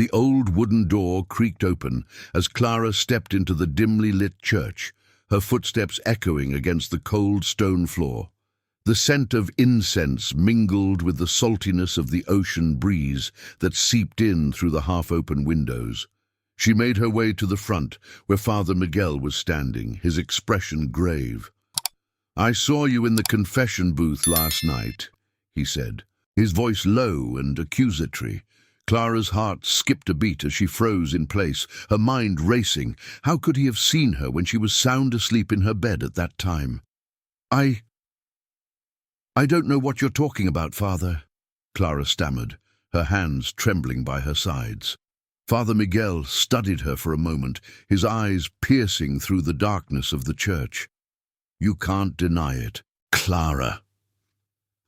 The old wooden door creaked open as Clara stepped into the dimly lit church, her footsteps echoing against the cold stone floor. The scent of incense mingled with the saltiness of the ocean breeze that seeped in through the half-open windows. She made her way to the front, where Father Miguel was standing, his expression grave. "I saw you in the confession booth last night," he said, his voice low and accusatory. Clara's heart skipped a beat as she froze in place, her mind racing. How could he have seen her when she was sound asleep in her bed at that time? I don't know what you're talking about, Father," Clara stammered, her hands trembling by her sides. Father Miguel studied her for a moment, his eyes piercing through the darkness of the church. "You can't deny it, Clara."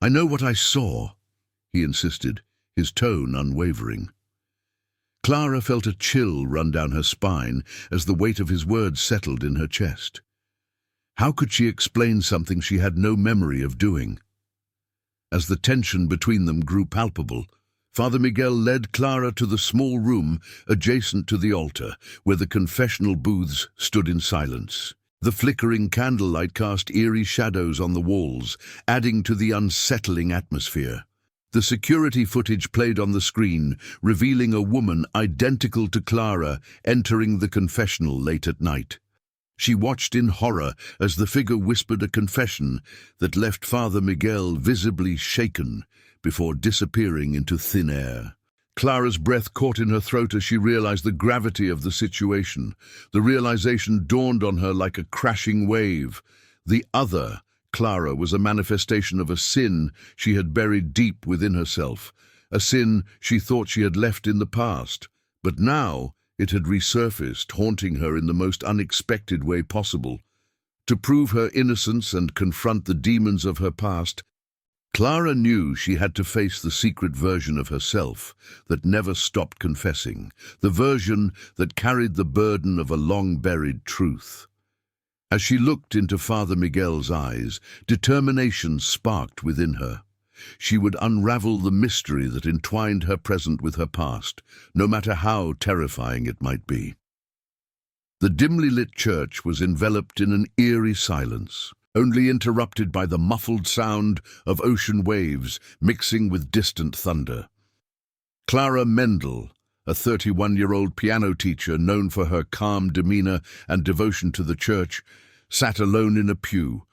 "I know what I saw," he insisted, his tone unwavering. Clara felt a chill run down her spine as the weight of his words settled in her chest. How could she explain something she had no memory of doing? As the tension between them grew palpable, Father Miguel led Clara to the small room adjacent to the altar, where the confessional booths stood in silence. The flickering candlelight cast eerie shadows on the walls, adding to the unsettling atmosphere. The security footage played on the screen, revealing a woman identical to Clara entering the confessional late at night. She watched in horror as the figure whispered a confession that left Father Miguel visibly shaken before disappearing into thin air. Clara's breath caught in her throat as she realized the gravity of the situation. The realization dawned on her like a crashing wave. The other Clara was a manifestation of a sin she had buried deep within herself, a sin she thought she had left in the past. But now it had resurfaced, haunting her in the most unexpected way possible. To prove her innocence and confront the demons of her past, Clara knew she had to face the secret version of herself that never stopped confessing, the version that carried the burden of a long-buried truth. As she looked into Father Miguel's eyes, determination sparked within her. She would unravel the mystery that entwined her present with her past, no matter how terrifying it might be. The dimly lit church was enveloped in an eerie silence, only interrupted by the muffled sound of ocean waves mixing with distant thunder. Clara Mendel, a 31-year-old piano teacher known for her calm demeanor and devotion to the church, sat alone in a pew,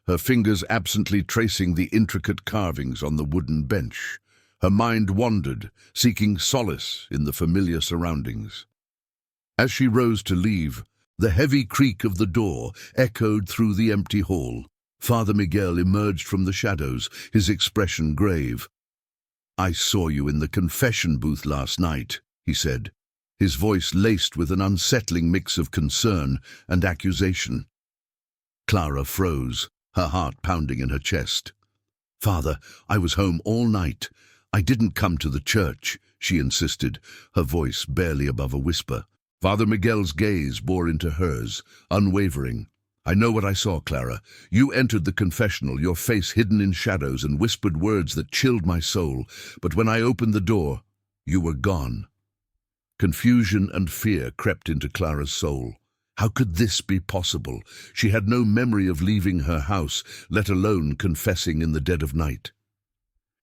her fingers absently tracing the intricate carvings on the wooden bench. Her mind wandered, seeking solace in the familiar surroundings. As she rose to leave, the heavy creak of the door echoed through the empty hall. Father Miguel emerged from the shadows, his expression grave. "I saw you in the confession booth last night," he said, his voice laced with an unsettling mix of concern and accusation. Clara froze, her heart pounding in her chest. "Father, I was home all night. I didn't come to the church," she insisted, her voice barely above a whisper. Father Miguel's gaze bore into hers, unwavering. "I know what I saw, Clara. You entered the confessional, your face hidden in shadows, and whispered words that chilled my soul. But when I opened the door, you were gone." Confusion and fear crept into Clara's soul. How could this be possible? She had no memory of leaving her house, let alone confessing in the dead of night.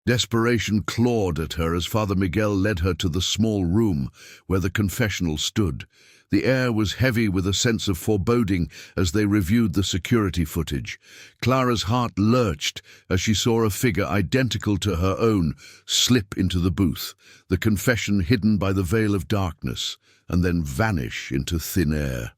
Desperation clawed at her as Father Miguel led her to the small room where the confessional stood. The air was heavy with a sense of foreboding as they reviewed the security footage. Clara's heart lurched as she saw a figure identical to her own slip into the booth, the confession hidden by the veil of darkness, and then vanish into thin air.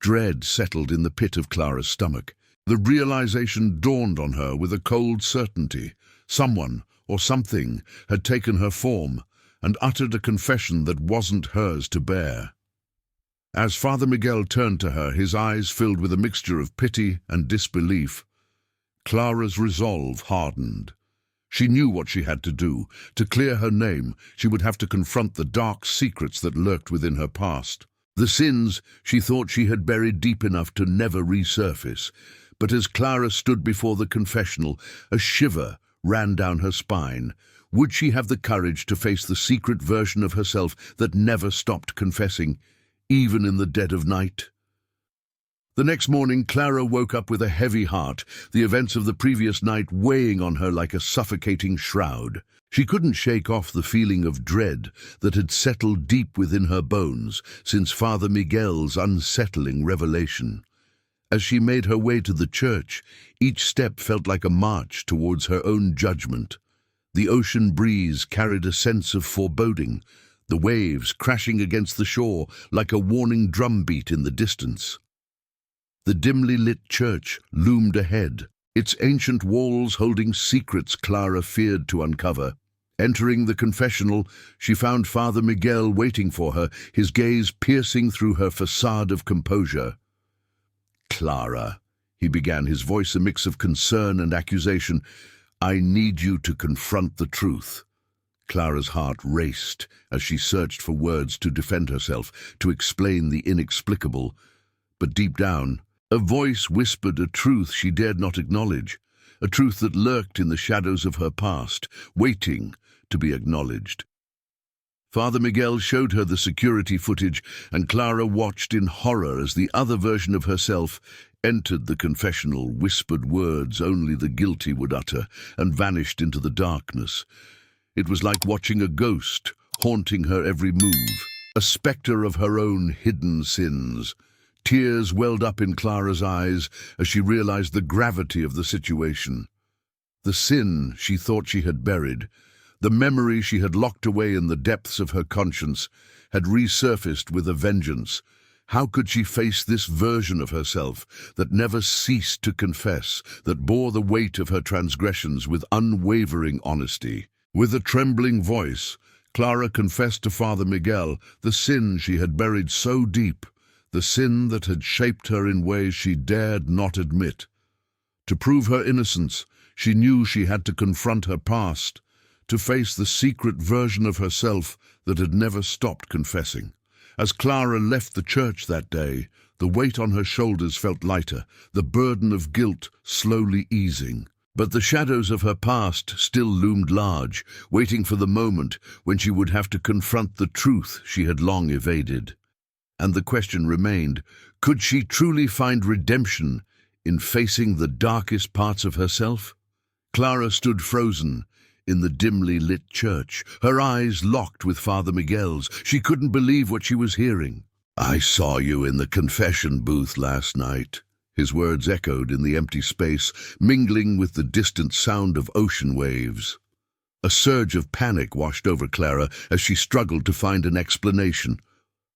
Dread settled in the pit of Clara's stomach. The realization dawned on her with a cold certainty. Someone, or something, had taken her form and uttered a confession that wasn't hers to bear. As Father Miguel turned to her, his eyes filled with a mixture of pity and disbelief, Clara's resolve hardened. She knew what she had to do. To clear her name, she would have to confront the dark secrets that lurked within her past. The sins she thought she had buried deep enough to never resurface. But as Clara stood before the confessional, a shiver ran down her spine. Would she have the courage to face the secret version of herself that never stopped confessing, even in the dead of night? The next morning, Clara woke up with a heavy heart, the events of the previous night weighing on her like a suffocating shroud. She couldn't shake off the feeling of dread that had settled deep within her bones since Father Miguel's unsettling revelation. As she made her way to the church, each step felt like a march towards her own judgment. The ocean breeze carried a sense of foreboding, the waves crashing against the shore like a warning drumbeat in the distance. The dimly lit church loomed ahead, its ancient walls holding secrets Clara feared to uncover. Entering the confessional, she found Father Miguel waiting for her, his gaze piercing through her facade of composure. "Clara," he began, his voice a mix of concern and accusation, "I need you to confront the truth." Clara's heart raced as she searched for words to defend herself, to explain the inexplicable. But deep down, a voice whispered a truth she dared not acknowledge, a truth that lurked in the shadows of her past, waiting to be acknowledged. Father Miguel showed her the security footage, and Clara watched in horror as the other version of herself entered the confessional, whispered words only the guilty would utter, and vanished into the darkness. It was like watching a ghost, haunting her every move, a spectre of her own hidden sins. Tears welled up in Clara's eyes as she realized the gravity of the situation. The sin she thought she had buried, the memory she had locked away in the depths of her conscience, had resurfaced with a vengeance. How could she face this version of herself that never ceased to confess, that bore the weight of her transgressions with unwavering honesty? With a trembling voice, Clara confessed to Father Miguel the sin she had buried so deep, the sin that had shaped her in ways she dared not admit. To prove her innocence, she knew she had to confront her past, to face the secret version of herself that had never stopped confessing. As Clara left the church that day, the weight on her shoulders felt lighter, the burden of guilt slowly easing. But the shadows of her past still loomed large, waiting for the moment when she would have to confront the truth she had long evaded. And the question remained, could she truly find redemption in facing the darkest parts of herself? Clara stood frozen in the dimly lit church, her eyes locked with Father Miguel's. She couldn't believe what she was hearing. "I saw you in the confession booth last night." His words echoed in the empty space, mingling with the distant sound of ocean waves. A surge of panic washed over Clara as she struggled to find an explanation.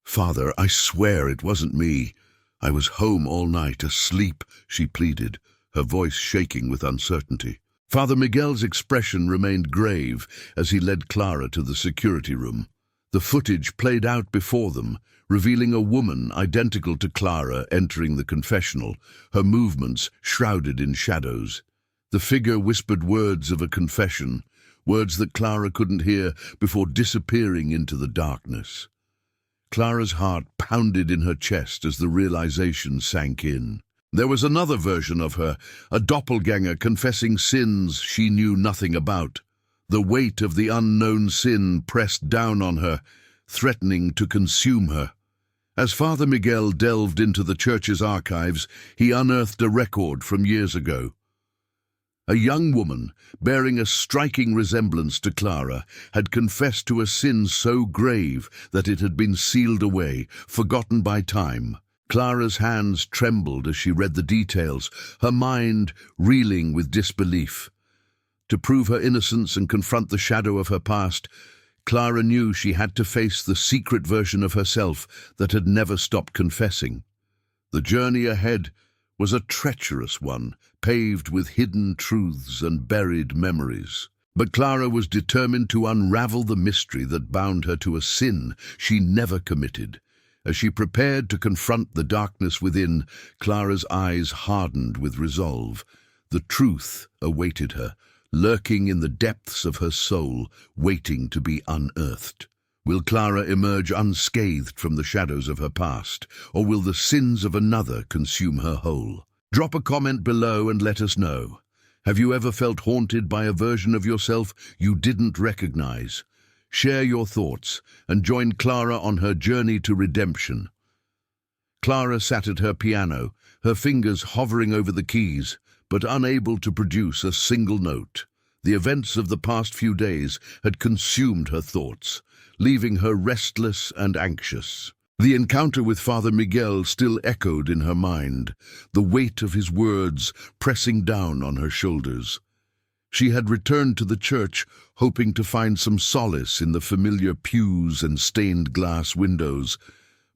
"Father, I swear it wasn't me. I was home all night, asleep," she pleaded, her voice shaking with uncertainty. Father Miguel's expression remained grave as he led Clara to the security room. The footage played out before them, revealing a woman identical to Clara entering the confessional, her movements shrouded in shadows. The figure whispered words of a confession, words that Clara couldn't hear before disappearing into the darkness. Clara's heart pounded in her chest as the realization sank in. There was another version of her, a doppelgänger confessing sins she knew nothing about. The weight of the unknown sin pressed down on her, threatening to consume her. As Father Miguel delved into the church's archives, he unearthed a record from years ago. A young woman, bearing a striking resemblance to Clara, had confessed to a sin so grave that it had been sealed away, forgotten by time. Clara's hands trembled as she read the details, her mind reeling with disbelief. To prove her innocence and confront the shadow of her past, Clara knew she had to face the secret version of herself that had never stopped confessing. The journey ahead was a treacherous one, paved with hidden truths and buried memories. But Clara was determined to unravel the mystery that bound her to a sin she never committed. As she prepared to confront the darkness within, Clara's eyes hardened with resolve. The truth awaited her, lurking in the depths of her soul, waiting to be unearthed. Will Clara emerge unscathed from the shadows of her past, or will the sins of another consume her whole? Drop a comment below and let us know. Have you ever felt haunted by a version of yourself you didn't recognize? Share your thoughts and join Clara on her journey to redemption. Clara sat at her piano, her fingers hovering over the keys, but unable to produce a single note. The events of the past few days had consumed her thoughts, leaving her restless and anxious. The encounter with Father Miguel still echoed in her mind, the weight of his words pressing down on her shoulders. She had returned to the church, hoping to find some solace in the familiar pews and stained glass windows,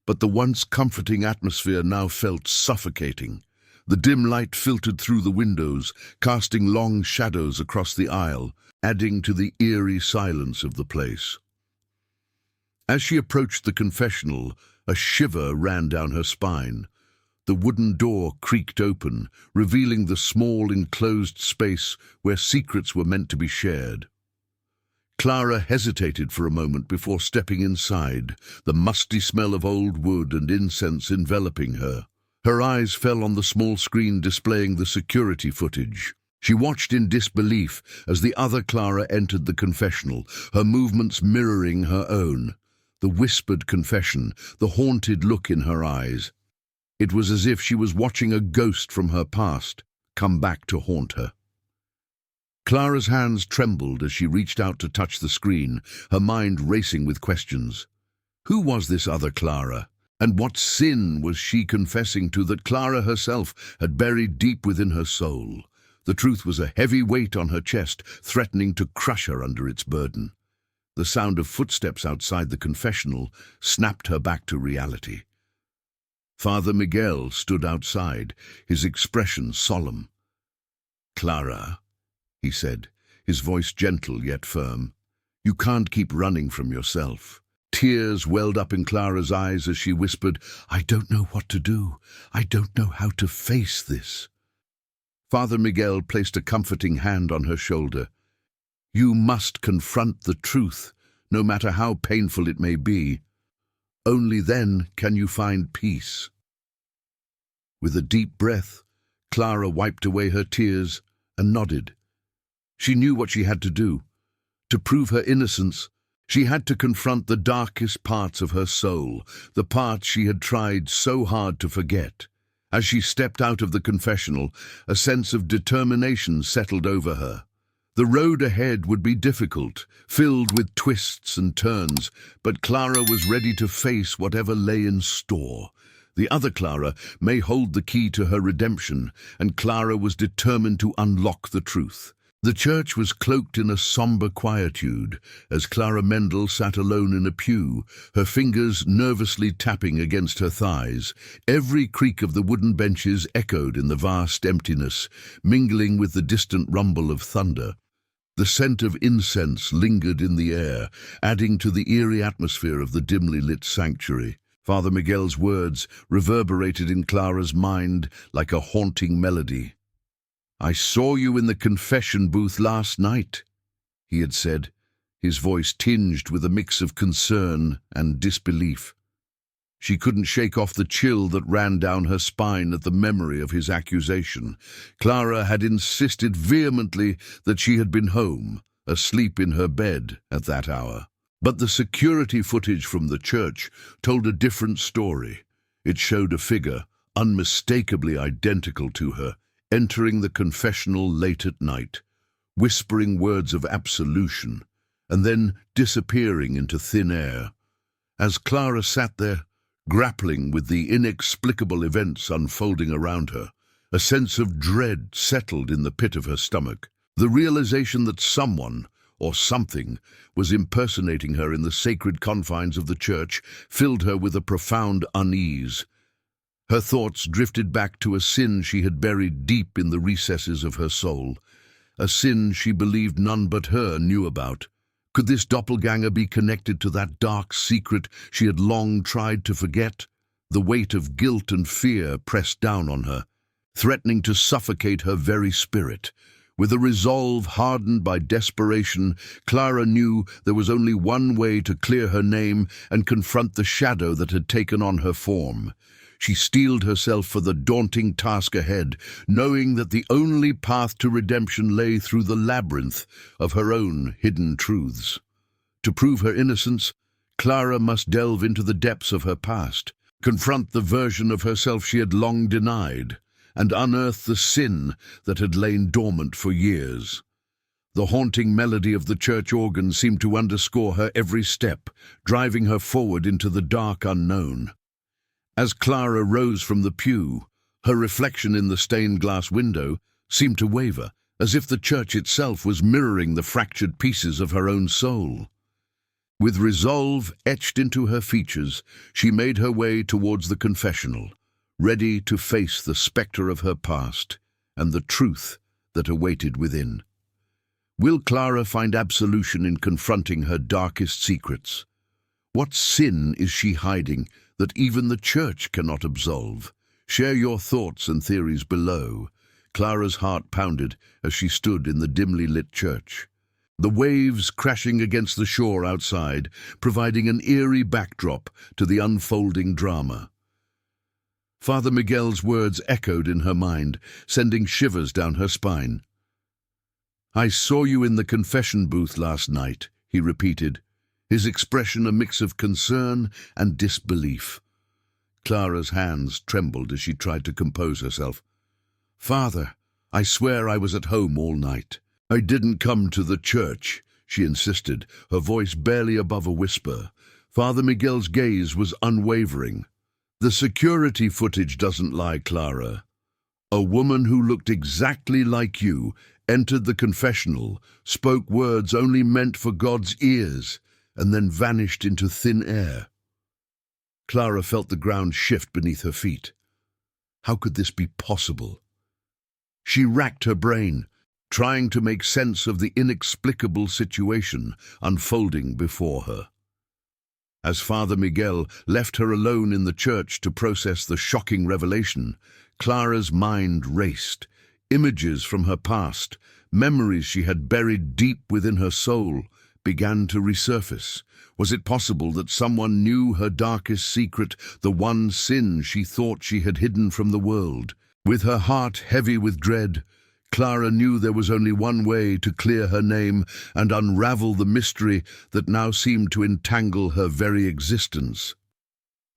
but the once comforting atmosphere now felt suffocating. The dim light filtered through the windows, casting long shadows across the aisle, adding to the eerie silence of the place. As she approached the confessional, a shiver ran down her spine. The wooden door creaked open, revealing the small enclosed space where secrets were meant to be shared. Clara hesitated for a moment before stepping inside, the musty smell of old wood and incense enveloping her. Her eyes fell on the small screen displaying the security footage. She watched in disbelief as the other Clara entered the confessional, her movements mirroring her own. The whispered confession, the haunted look in her eyes. It was as if she was watching a ghost from her past come back to haunt her. Clara's hands trembled as she reached out to touch the screen, her mind racing with questions. Who was this other Clara? And what sin was she confessing to that Clara herself had buried deep within her soul? The truth was a heavy weight on her chest, threatening to crush her under its burden. The sound of footsteps outside the confessional snapped her back to reality. Father Miguel stood outside, his expression solemn. "Clara," he said, his voice gentle yet firm, "you can't keep running from yourself." Tears welled up in Clara's eyes as she whispered, "I don't know what to do. I don't know how to face this." Father Miguel placed a comforting hand on her shoulder. "You must confront the truth, no matter how painful it may be. Only then can you find peace." With a deep breath, Clara wiped away her tears and nodded. She knew what she had to do. To prove her innocence, she had to confront the darkest parts of her soul, the parts she had tried so hard to forget. As she stepped out of the confessional, a sense of determination settled over her. The road ahead would be difficult, filled with twists and turns, but Clara was ready to face whatever lay in store. The other Clara may hold the key to her redemption, and Clara was determined to unlock the truth. The church was cloaked in a somber quietude as Clara Mendel sat alone in a pew, her fingers nervously tapping against her thighs. Every creak of the wooden benches echoed in the vast emptiness, mingling with the distant rumble of thunder. The scent of incense lingered in the air, adding to the eerie atmosphere of the dimly lit sanctuary. Father Miguel's words reverberated in Clara's mind like a haunting melody. "I saw you in the confession booth last night," he had said, his voice tinged with a mix of concern and disbelief. She couldn't shake off the chill that ran down her spine at the memory of his accusation. Clara had insisted vehemently that she had been home, asleep in her bed at that hour. But the security footage from the church told a different story. It showed a figure, unmistakably identical to her, entering the confessional late at night, whispering words of absolution, and then disappearing into thin air. As Clara sat there, grappling with the inexplicable events unfolding around her, a sense of dread settled in the pit of her stomach. The realization that someone, or something, was impersonating her in the sacred confines of the church filled her with a profound unease. Her thoughts drifted back to a sin she had buried deep in the recesses of her soul, a sin she believed none but her knew about. Could this doppelgänger be connected to that dark secret she had long tried to forget? The weight of guilt and fear pressed down on her, threatening to suffocate her very spirit. With a resolve hardened by desperation, Clara knew there was only one way to clear her name and confront the shadow that had taken on her form. She steeled herself for the daunting task ahead, knowing that the only path to redemption lay through the labyrinth of her own hidden truths. To prove her innocence, Clara must delve into the depths of her past, confront the version of herself she had long denied, and unearth the sin that had lain dormant for years. The haunting melody of the church organ seemed to underscore her every step, driving her forward into the dark unknown. As Clara rose from the pew, her reflection in the stained glass window seemed to waver, as if the church itself was mirroring the fractured pieces of her own soul. With resolve etched into her features, she made her way towards the confessional, ready to face the spectre of her past and the truth that awaited within. Will Clara find absolution in confronting her darkest secrets? What sin is she hiding that even the church cannot absolve? Share your thoughts and theories below. Clara's heart pounded as she stood in the dimly lit church. The waves crashing against the shore outside, providing an eerie backdrop to the unfolding drama. Father Miguel's words echoed in her mind, sending shivers down her spine. "I saw you in the confession booth last night," he repeated, his expression a mix of concern and disbelief. Clara's hands trembled as she tried to compose herself. "Father, I swear I was at home all night. I didn't come to the church," she insisted, her voice barely above a whisper. Father Miguel's gaze was unwavering. "The security footage doesn't lie, Clara. A woman who looked exactly like you entered the confessional, spoke words only meant for God's ears, and then vanished into thin air." Clara felt the ground shift beneath her feet. How could this be possible? She racked her brain, trying to make sense of the inexplicable situation unfolding before her. As Father Miguel left her alone in the church to process the shocking revelation, Clara's mind raced. Images from her past, memories she had buried deep within her soul, began to resurface. Was it possible that someone knew her darkest secret, the one sin she thought she had hidden from the world? With her heart heavy with dread, Clara knew there was only one way to clear her name and unravel the mystery that now seemed to entangle her very existence.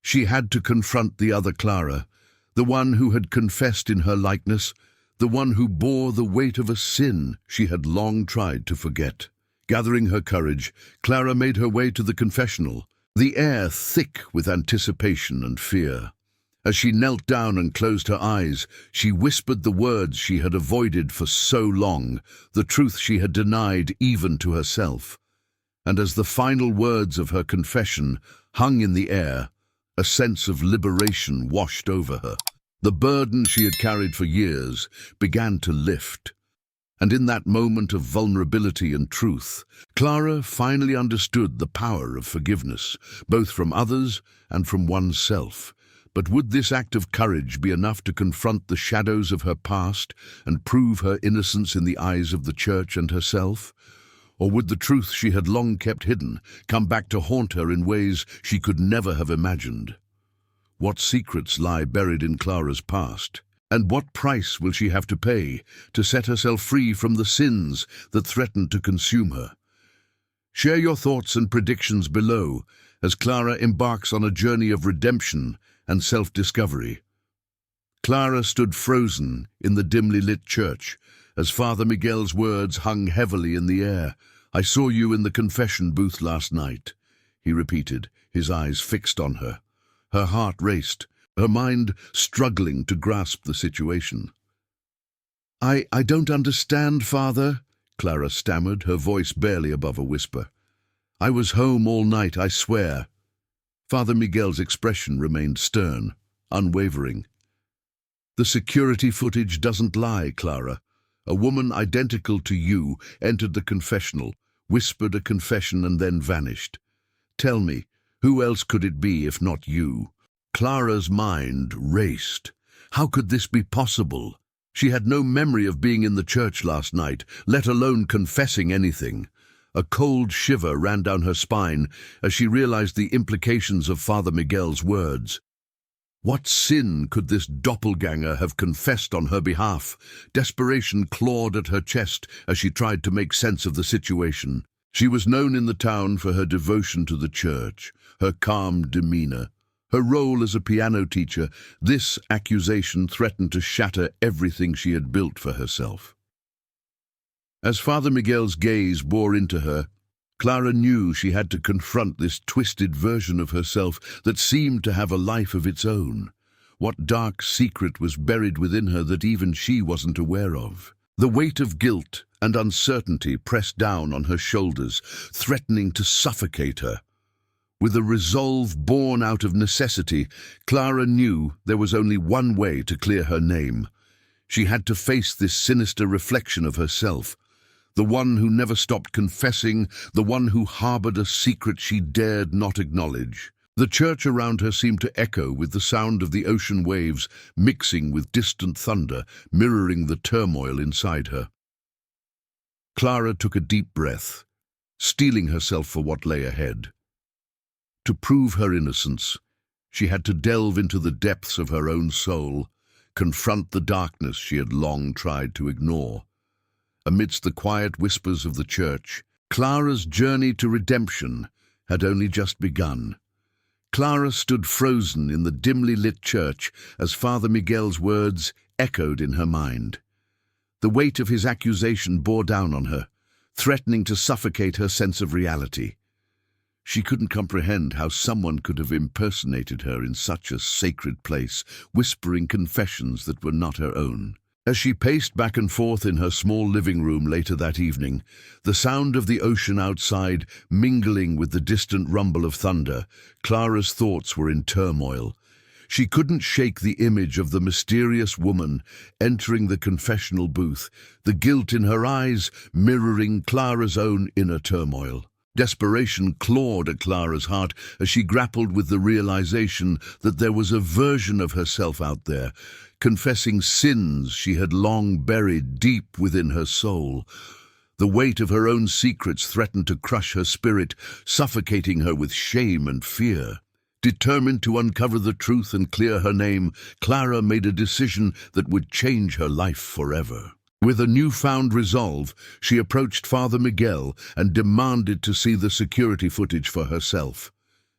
She had to confront the other Clara, the one who had confessed in her likeness, the one who bore the weight of a sin she had long tried to forget. Gathering her courage, Clara made her way to the confessional, the air thick with anticipation and fear. As she knelt down and closed her eyes, she whispered the words she had avoided for so long, the truth she had denied even to herself. And as the final words of her confession hung in the air, a sense of liberation washed over her. The burden she had carried for years began to lift. And in that moment of vulnerability and truth, Clara finally understood the power of forgiveness, both from others and from oneself. But would this act of courage be enough to confront the shadows of her past and prove her innocence in the eyes of the church and herself? Or would the truth she had long kept hidden come back to haunt her in ways she could never have imagined? What secrets lie buried in Clara's past? And what price will she have to pay to set herself free from the sins that threaten to consume her? Share your thoughts and predictions below as Clara embarks on a journey of redemption and self-discovery. Clara stood frozen in the dimly lit church as Father Miguel's words hung heavily in the air. "I saw you in the confession booth last night," he repeated, his eyes fixed on her. Her heart raced, her mind struggling to grasp the situation. I don't understand, Father," Clara stammered, her voice barely above a whisper. "I was home all night, I swear." Father Miguel's expression remained stern, unwavering. "The security footage doesn't lie, Clara. A woman identical to you entered the confessional, whispered a confession and then vanished. Tell me, who else could it be if not you?" Clara's mind raced. How could this be possible? She had no memory of being in the church last night, let alone confessing anything. A cold shiver ran down her spine as she realized the implications of Father Miguel's words. What sin could this doppelgänger have confessed on her behalf? Desperation clawed at her chest as she tried to make sense of the situation. She was known in the town for her devotion to the church, her calm demeanor, her role as a piano teacher. This accusation threatened to shatter everything she had built for herself. As Father Miguel's gaze bore into her, Clara knew she had to confront this twisted version of herself that seemed to have a life of its own. What dark secret was buried within her that even she wasn't aware of? The weight of guilt and uncertainty pressed down on her shoulders, threatening to suffocate her. With a resolve born out of necessity, Clara knew there was only one way to clear her name. She had to face this sinister reflection of herself, the one who never stopped confessing, the one who harbored a secret she dared not acknowledge. The church around her seemed to echo with the sound of the ocean waves, mixing with distant thunder, mirroring the turmoil inside her. Clara took a deep breath, steeling herself for what lay ahead. To prove her innocence, she had to delve into the depths of her own soul, confront the darkness she had long tried to ignore. Amidst the quiet whispers of the church, Clara's journey to redemption had only just begun. Clara stood frozen in the dimly lit church as Father Miguel's words echoed in her mind. The weight of his accusation bore down on her, threatening to suffocate her sense of reality. She couldn't comprehend how someone could have impersonated her in such a sacred place, whispering confessions that were not her own. As she paced back and forth in her small living room later that evening, the sound of the ocean outside mingling with the distant rumble of thunder, Clara's thoughts were in turmoil. She couldn't shake the image of the mysterious woman entering the confessional booth, the guilt in her eyes mirroring Clara's own inner turmoil. Desperation clawed at Clara's heart as she grappled with the realization that there was a version of herself out there, confessing sins she had long buried deep within her soul. The weight of her own secrets threatened to crush her spirit, suffocating her with shame and fear. Determined to uncover the truth and clear her name, Clara made a decision that would change her life forever. With a newfound resolve, she approached Father Miguel and demanded to see the security footage for herself.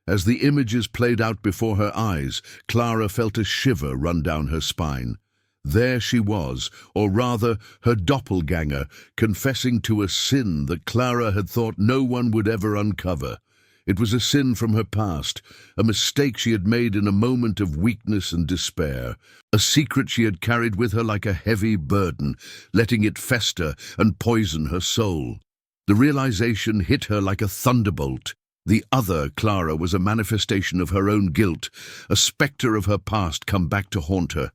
As the images played out before her eyes, Clara felt a shiver run down her spine. There she was, or rather, her doppelgänger, confessing to a sin that Clara had thought no one would ever uncover. It was a sin from her past, a mistake she had made in a moment of weakness and despair, a secret she had carried with her like a heavy burden, letting it fester and poison her soul. The realization hit her like a thunderbolt. The other Clara was a manifestation of her own guilt, a specter of her past come back to haunt her.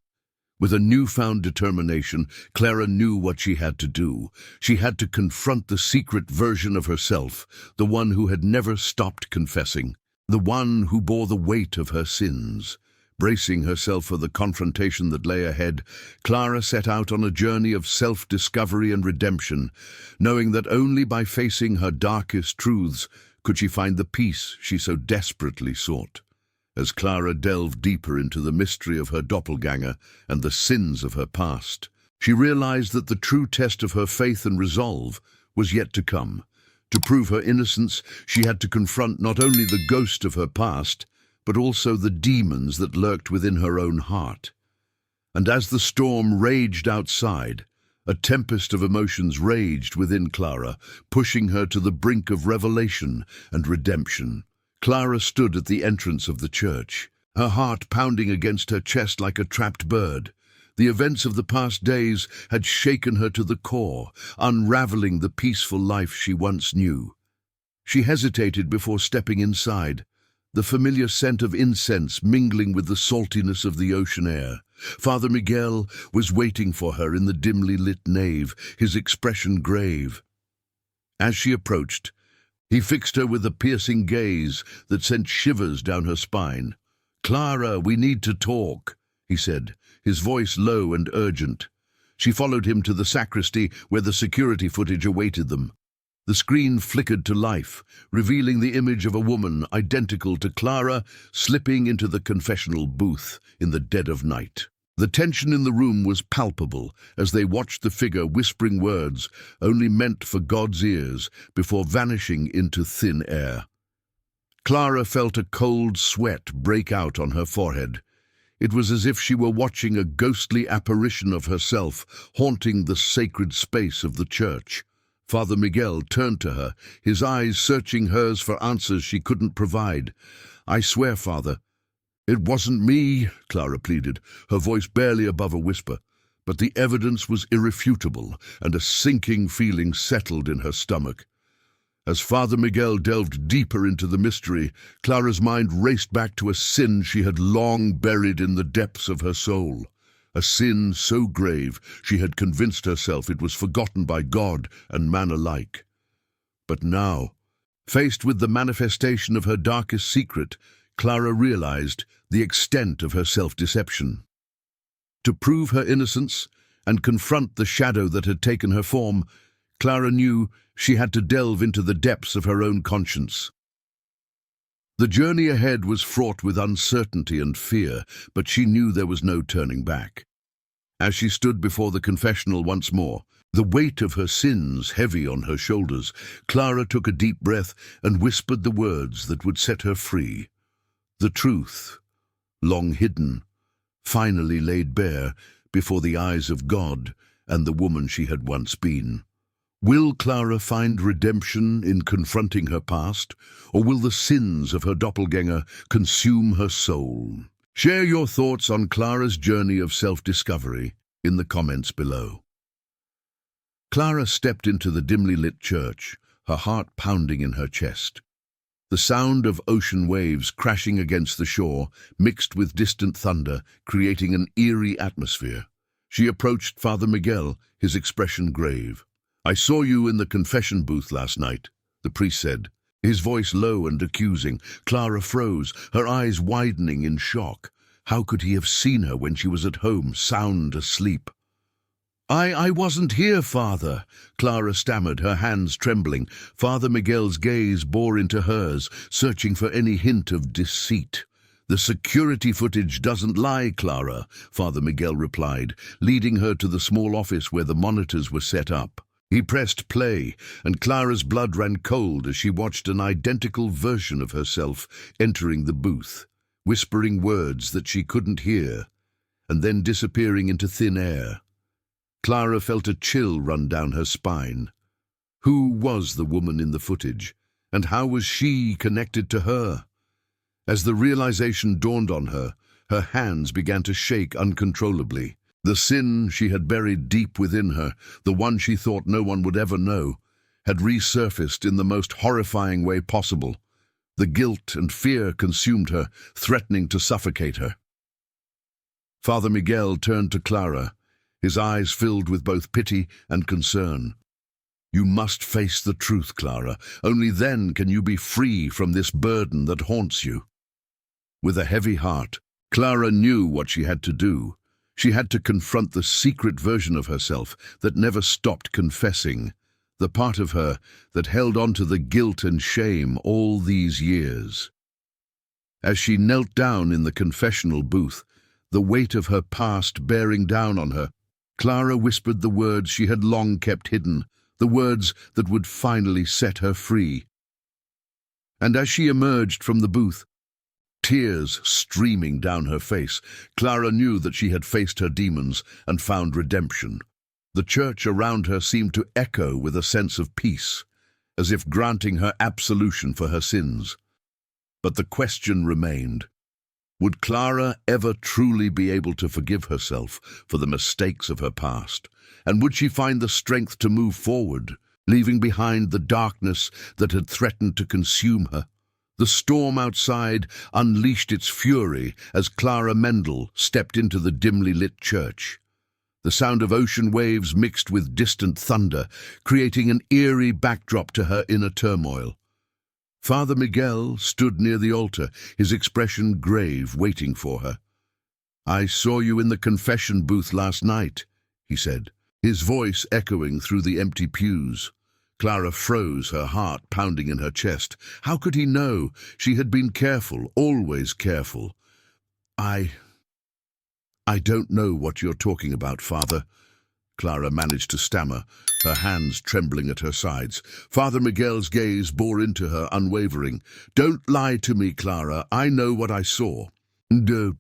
With a newfound determination, Clara knew what she had to do. She had to confront the secret version of herself, the one who had never stopped confessing, the one who bore the weight of her sins. Bracing herself for the confrontation that lay ahead, Clara set out on a journey of self-discovery and redemption, knowing that only by facing her darkest truths could she find the peace she so desperately sought. As Clara delved deeper into the mystery of her doppelgänger and the sins of her past, she realized that the true test of her faith and resolve was yet to come. To prove her innocence, she had to confront not only the ghost of her past, but also the demons that lurked within her own heart. And as the storm raged outside, a tempest of emotions raged within Clara, pushing her to the brink of revelation and redemption. Clara stood at the entrance of the church, her heart pounding against her chest like a trapped bird. The events of the past days had shaken her to the core, unraveling the peaceful life she once knew. She hesitated before stepping inside, the familiar scent of incense mingling with the saltiness of the ocean air. Father Miguel was waiting for her in the dimly lit nave, his expression grave. As she approached, he fixed her with a piercing gaze that sent shivers down her spine. "Clara, we need to talk," he said, his voice low and urgent. She followed him to the sacristy where the security footage awaited them. The screen flickered to life, revealing the image of a woman identical to Clara slipping into the confessional booth in the dead of night. The tension in the room was palpable as they watched the figure whispering words only meant for God's ears before vanishing into thin air. Clara felt a cold sweat break out on her forehead. It was as if she were watching a ghostly apparition of herself haunting the sacred space of the church. Father Miguel turned to her, his eyes searching hers for answers she couldn't provide. "I swear, Father, it wasn't me," Clara pleaded, her voice barely above a whisper. But the evidence was irrefutable, and a sinking feeling settled in her stomach. As Father Miguel delved deeper into the mystery, Clara's mind raced back to a sin she had long buried in the depths of her soul. A sin so grave she had convinced herself it was forgotten by God and man alike. But now, faced with the manifestation of her darkest secret, Clara realized the extent of her self-deception. To prove her innocence and confront the shadow that had taken her form, Clara knew she had to delve into the depths of her own conscience. The journey ahead was fraught with uncertainty and fear, but she knew there was no turning back. As she stood before the confessional once more, the weight of her sins heavy on her shoulders, Clara took a deep breath and whispered the words that would set her free. The truth, long hidden, finally laid bare before the eyes of God and the woman she had once been. Will Clara find redemption in confronting her past, or will the sins of her doppelgänger consume her soul? Share your thoughts on Clara's journey of self-discovery in the comments below. Clara stepped into the dimly lit church, her heart pounding in her chest. The sound of ocean waves crashing against the shore mixed with distant thunder, creating an eerie atmosphere. She approached Father Miguel, his expression grave. "I saw you in the confession booth last night," the priest said, his voice low and accusing. Clara froze, her eyes widening in shock. How could he have seen her when she was at home, sound asleep? I wasn't here, Father," Clara stammered, her hands trembling. Father Miguel's gaze bore into hers, searching for any hint of deceit. "The security footage doesn't lie, Clara," Father Miguel replied, leading her to the small office where the monitors were set up. He pressed play, and Clara's blood ran cold as she watched an identical version of herself entering the booth, whispering words that she couldn't hear, and then disappearing into thin air. Clara felt a chill run down her spine. Who was the woman in the footage, and how was she connected to her? As the realization dawned on her, her hands began to shake uncontrollably. The sin she had buried deep within her, the one she thought no one would ever know, had resurfaced in the most horrifying way possible. The guilt and fear consumed her, threatening to suffocate her. Father Miguel turned to Clara, his eyes filled with both pity and concern. "You must face the truth, Clara. Only then can you be free from this burden that haunts you." With a heavy heart, Clara knew what she had to do. She had to confront the secret version of herself that never stopped confessing, the part of her that held on to the guilt and shame all these years. As she knelt down in the confessional booth, the weight of her past bearing down on her, Clara whispered the words she had long kept hidden, the words that would finally set her free. And as she emerged from the booth, tears streaming down her face, Clara knew that she had faced her demons and found redemption. The church around her seemed to echo with a sense of peace, as if granting her absolution for her sins. But the question remained: would Clara ever truly be able to forgive herself for the mistakes of her past? And would she find the strength to move forward, leaving behind the darkness that had threatened to consume her? The storm outside unleashed its fury as Clara Mendel stepped into the dimly lit church. The sound of ocean waves mixed with distant thunder, creating an eerie backdrop to her inner turmoil. Father Miguel stood near the altar, his expression grave, waiting for her. "I saw you in the confession booth last night," he said, his voice echoing through the empty pews. Clara froze, her heart pounding in her chest. How could he know? She had been careful, always careful. I don't know what you're talking about, Father. Clara managed to stammer, her hands trembling at her sides. Father Miguel's gaze bore into her, unwavering. Don't lie to me, Clara. I know what I saw. And,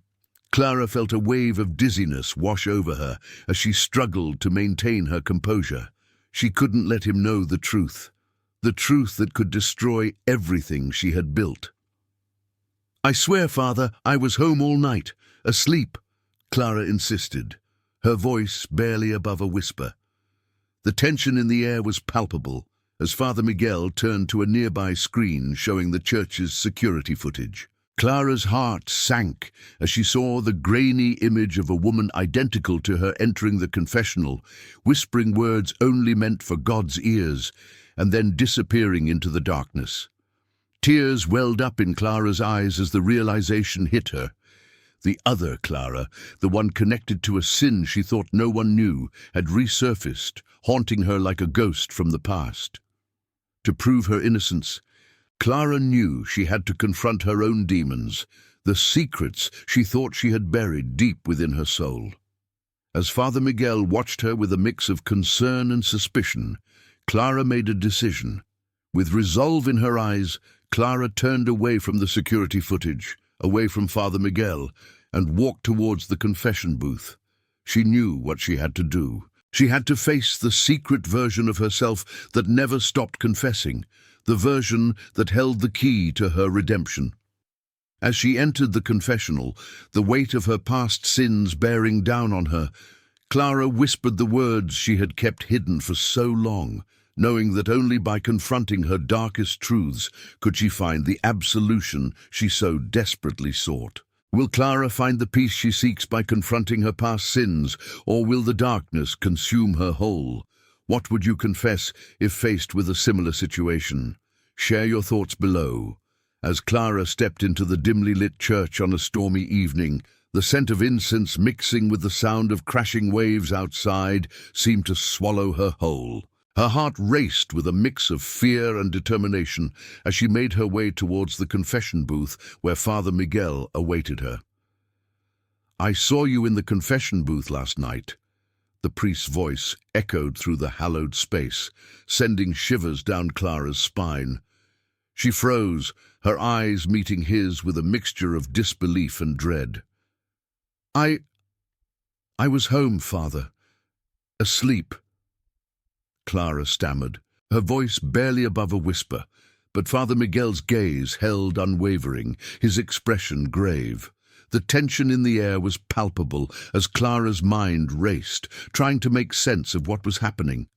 Clara felt a wave of dizziness wash over her as she struggled to maintain her composure. She couldn't let him know the truth that could destroy everything she had built. I swear, Father, I was home all night, asleep, Clara insisted, her voice barely above a whisper. The tension in the air was palpable as Father Miguel turned to a nearby screen showing the church's security footage. Clara's heart sank as she saw the grainy image of a woman identical to her entering the confessional, whispering words only meant for God's ears, and then disappearing into the darkness. Tears welled up in Clara's eyes as the realization hit her. The other Clara, the one connected to a sin she thought no one knew, had resurfaced, haunting her like a ghost from the past. To prove her innocence, Clara knew she had to confront her own demons, the secrets she thought she had buried deep within her soul. As Father Miguel watched her with a mix of concern and suspicion, Clara made a decision. With resolve in her eyes, Clara turned away from the security footage, away from Father Miguel, and walked towards the confession booth. She knew what she had to do. She had to face the secret version of herself that never stopped confessing, the version that held the key to her redemption. As she entered the confessional, the weight of her past sins bearing down on her, Clara whispered the words she had kept hidden for so long, knowing that only by confronting her darkest truths could she find the absolution she so desperately sought. Will Clara find the peace she seeks by confronting her past sins, or will the darkness consume her whole? What would you confess if faced with a similar situation? Share your thoughts below. As Clara stepped into the dimly lit church on a stormy evening, the scent of incense mixing with the sound of crashing waves outside seemed to swallow her whole. Her heart raced with a mix of fear and determination as she made her way towards the confession booth where Father Miguel awaited her. I saw you in the confession booth last night. The priest's voice echoed through the hallowed space, sending shivers down Clara's spine. She froze, her eyes meeting his with a mixture of disbelief and dread. I was home, Father. Asleep. Clara stammered, her voice barely above a whisper, but Father Miguel's gaze held unwavering, his expression grave. The tension in the air was palpable as Clara's mind raced, trying to make sense of what was happening.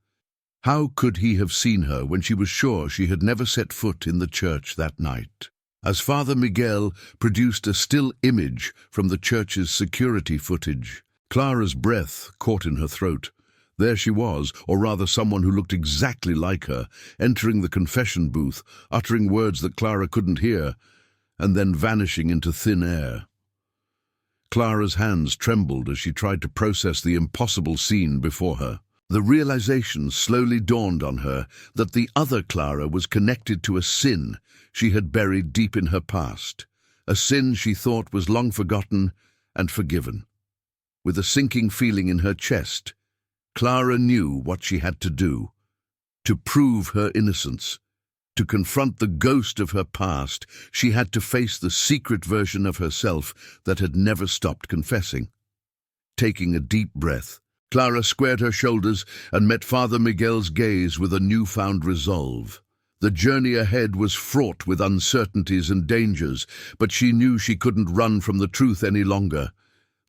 How could he have seen her when she was sure she had never set foot in the church that night? As Father Miguel produced a still image from the church's security footage, Clara's breath caught in her throat. There she was, or rather someone who looked exactly like her, entering the confession booth, uttering words that Clara couldn't hear, and then vanishing into thin air. Clara's hands trembled as she tried to process the impossible scene before her. The realization slowly dawned on her that the other Clara was connected to a sin she had buried deep in her past, a sin she thought was long forgotten and forgiven. With a sinking feeling in her chest, Clara knew what she had to do. To prove her innocence, to confront the ghost of her past, she had to face the secret version of herself that had never stopped confessing. Taking a deep breath, Clara squared her shoulders and met Father Miguel's gaze with a newfound resolve. The journey ahead was fraught with uncertainties and dangers, but she knew she couldn't run from the truth any longer.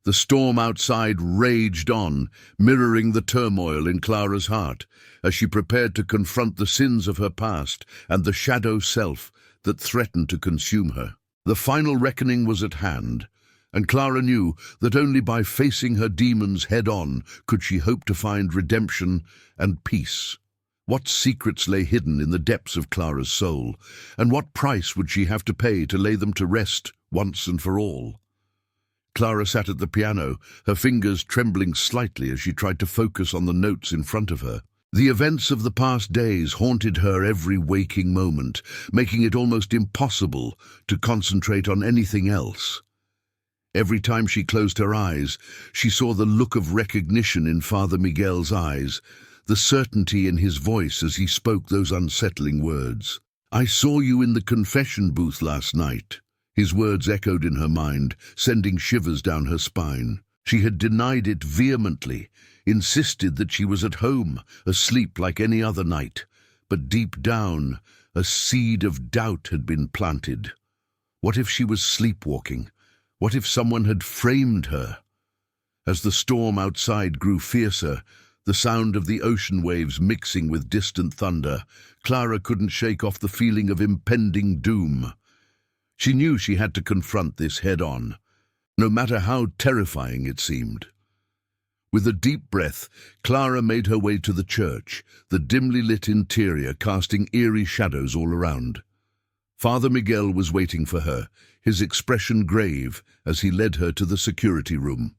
The storm outside raged on, mirroring the turmoil in Clara's heart, as she prepared to confront the sins of her past and the shadow self that threatened to consume her. The final reckoning was at hand, and Clara knew that only by facing her demons head-on could she hope to find redemption and peace. What secrets lay hidden in the depths of Clara's soul, and what price would she have to pay to lay them to rest once and for all? Clara sat at the piano, her fingers trembling slightly as she tried to focus on the notes in front of her. The events of the past days haunted her every waking moment, making it almost impossible to concentrate on anything else. Every time she closed her eyes, she saw the look of recognition in Father Miguel's eyes, the certainty in his voice as he spoke those unsettling words. "I saw you in the confession booth last night." His words echoed in her mind, sending shivers down her spine. She had denied it vehemently, insisted that she was at home, asleep like any other night. But deep down, a seed of doubt had been planted. What if she was sleepwalking? What if someone had framed her? As the storm outside grew fiercer, the sound of the ocean waves mixing with distant thunder, Clara couldn't shake off the feeling of impending doom. She knew she had to confront this head-on, no matter how terrifying it seemed. With a deep breath, Clara made her way to the church, the dimly lit interior casting eerie shadows all around. Father Miguel was waiting for her, his expression grave as he led her to the security room.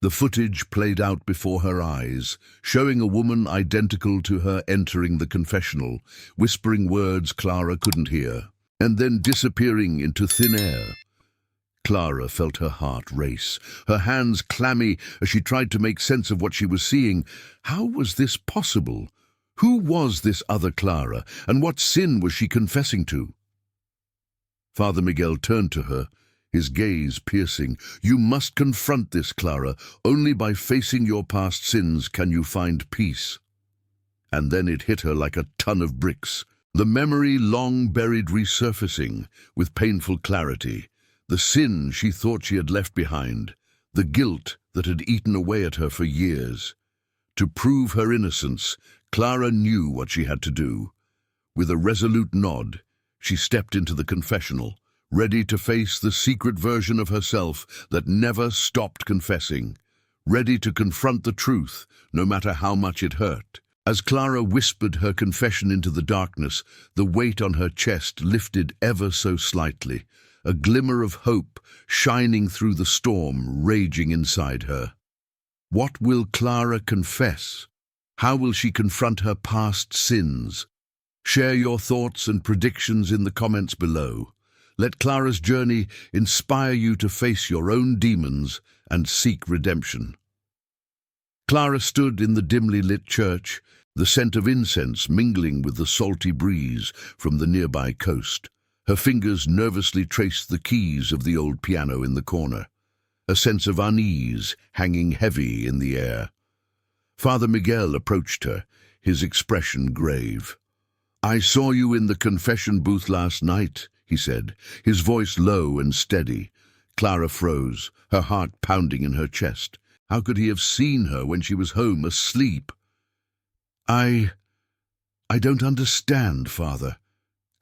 The footage played out before her eyes, showing a woman identical to her entering the confessional, whispering words Clara couldn't hear, and then disappearing into thin air. Clara felt her heart race, her hands clammy as she tried to make sense of what she was seeing. How was this possible? Who was this other Clara, and what sin was she confessing to? Father Miguel turned to her, his gaze piercing. "You must confront this, Clara. Only by facing your past sins can you find peace." And then it hit her like a ton of bricks. The memory long buried resurfacing with painful clarity. The sin she thought she had left behind. The guilt that had eaten away at her for years. To prove her innocence, Clara knew what she had to do. With a resolute nod, she stepped into the confessional, ready to face the secret version of herself that never stopped confessing, ready to confront the truth, no matter how much it hurt. As Clara whispered her confession into the darkness, the weight on her chest lifted ever so slightly, a glimmer of hope shining through the storm raging inside her. What will Clara confess? How will she confront her past sins? Share your thoughts and predictions in the comments below. Let Clara's journey inspire you to face your own demons and seek redemption. Clara stood in the dimly lit church, the scent of incense mingling with the salty breeze from the nearby coast. Her fingers nervously traced the keys of the old piano in the corner, a sense of unease hanging heavy in the air. Father Miguel approached her, his expression grave. "I saw you in the confession booth last night," he said, his voice low and steady. Clara froze, her heart pounding in her chest. How could he have seen her when she was home, asleep? I don't understand, Father,"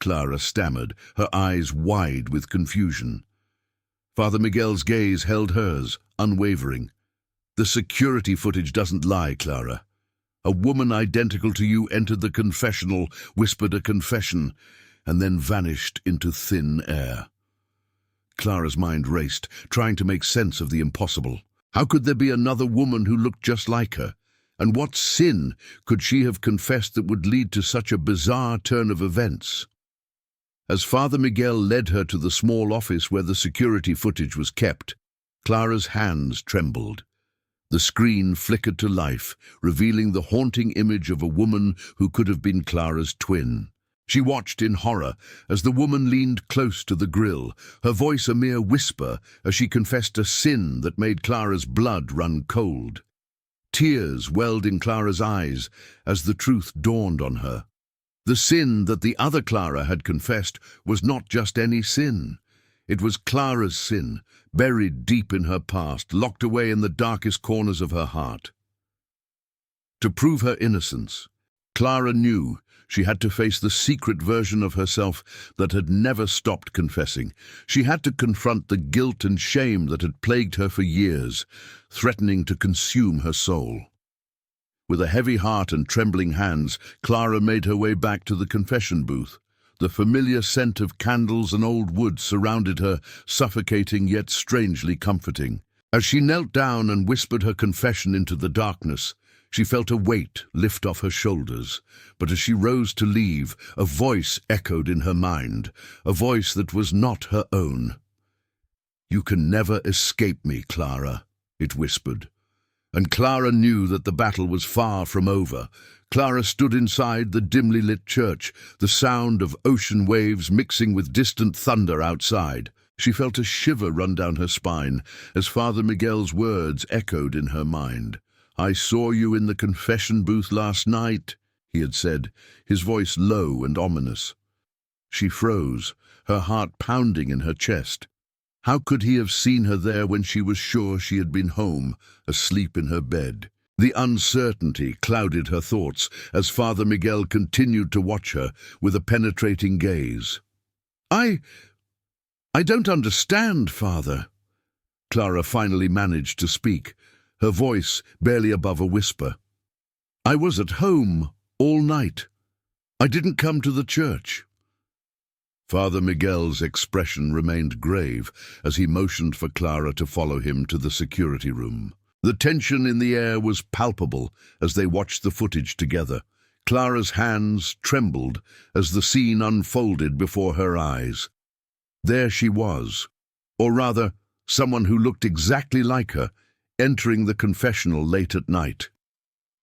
Clara stammered, her eyes wide with confusion. Father Miguel's gaze held hers, unwavering. "The security footage doesn't lie, Clara. A woman identical to you entered the confessional, whispered a confession, and then vanished into thin air." Clara's mind raced, trying to make sense of the impossible. How could there be another woman who looked just like her? And what sin could she have confessed that would lead to such a bizarre turn of events? As Father Miguel led her to the small office where the security footage was kept, Clara's hands trembled. The screen flickered to life, revealing the haunting image of a woman who could have been Clara's twin. She watched in horror as the woman leaned close to the grill, her voice a mere whisper as she confessed a sin that made Clara's blood run cold. Tears welled in Clara's eyes as the truth dawned on her. The sin that the other Clara had confessed was not just any sin. It was Clara's sin, buried deep in her past, locked away in the darkest corners of her heart. To prove her innocence, Clara knew she had to face the secret version of herself that had never stopped confessing. She had to confront the guilt and shame that had plagued her for years, threatening to consume her soul. With a heavy heart and trembling hands, Clara made her way back to the confession booth. The familiar scent of candles and old wood surrounded her, suffocating yet strangely comforting. As she knelt down and whispered her confession into the darkness, She felt a weight lift off her shoulders, but as she rose to leave, a voice echoed in her mind, a voice that was not her own. "You can never escape me, Clara," it whispered. And Clara knew that the battle was far from over. Clara stood inside the dimly lit church, the sound of ocean waves mixing with distant thunder outside. She felt a shiver run down her spine as Father Miguel's words echoed in her mind. "I saw you in the confession booth last night," he had said, his voice low and ominous. She froze, her heart pounding in her chest. How could he have seen her there when she was sure she had been home, asleep in her bed? The uncertainty clouded her thoughts as Father Miguel continued to watch her with a penetrating gaze. I don't understand, Father." Clara finally managed to speak, her voice barely above a whisper. "I was at home all night. I didn't come to the church." Father Miguel's expression remained grave as he motioned for Clara to follow him to the security room. The tension in the air was palpable as they watched the footage together. Clara's hands trembled as the scene unfolded before her eyes. There she was, or rather, someone who looked exactly like her, entering the confessional late at night.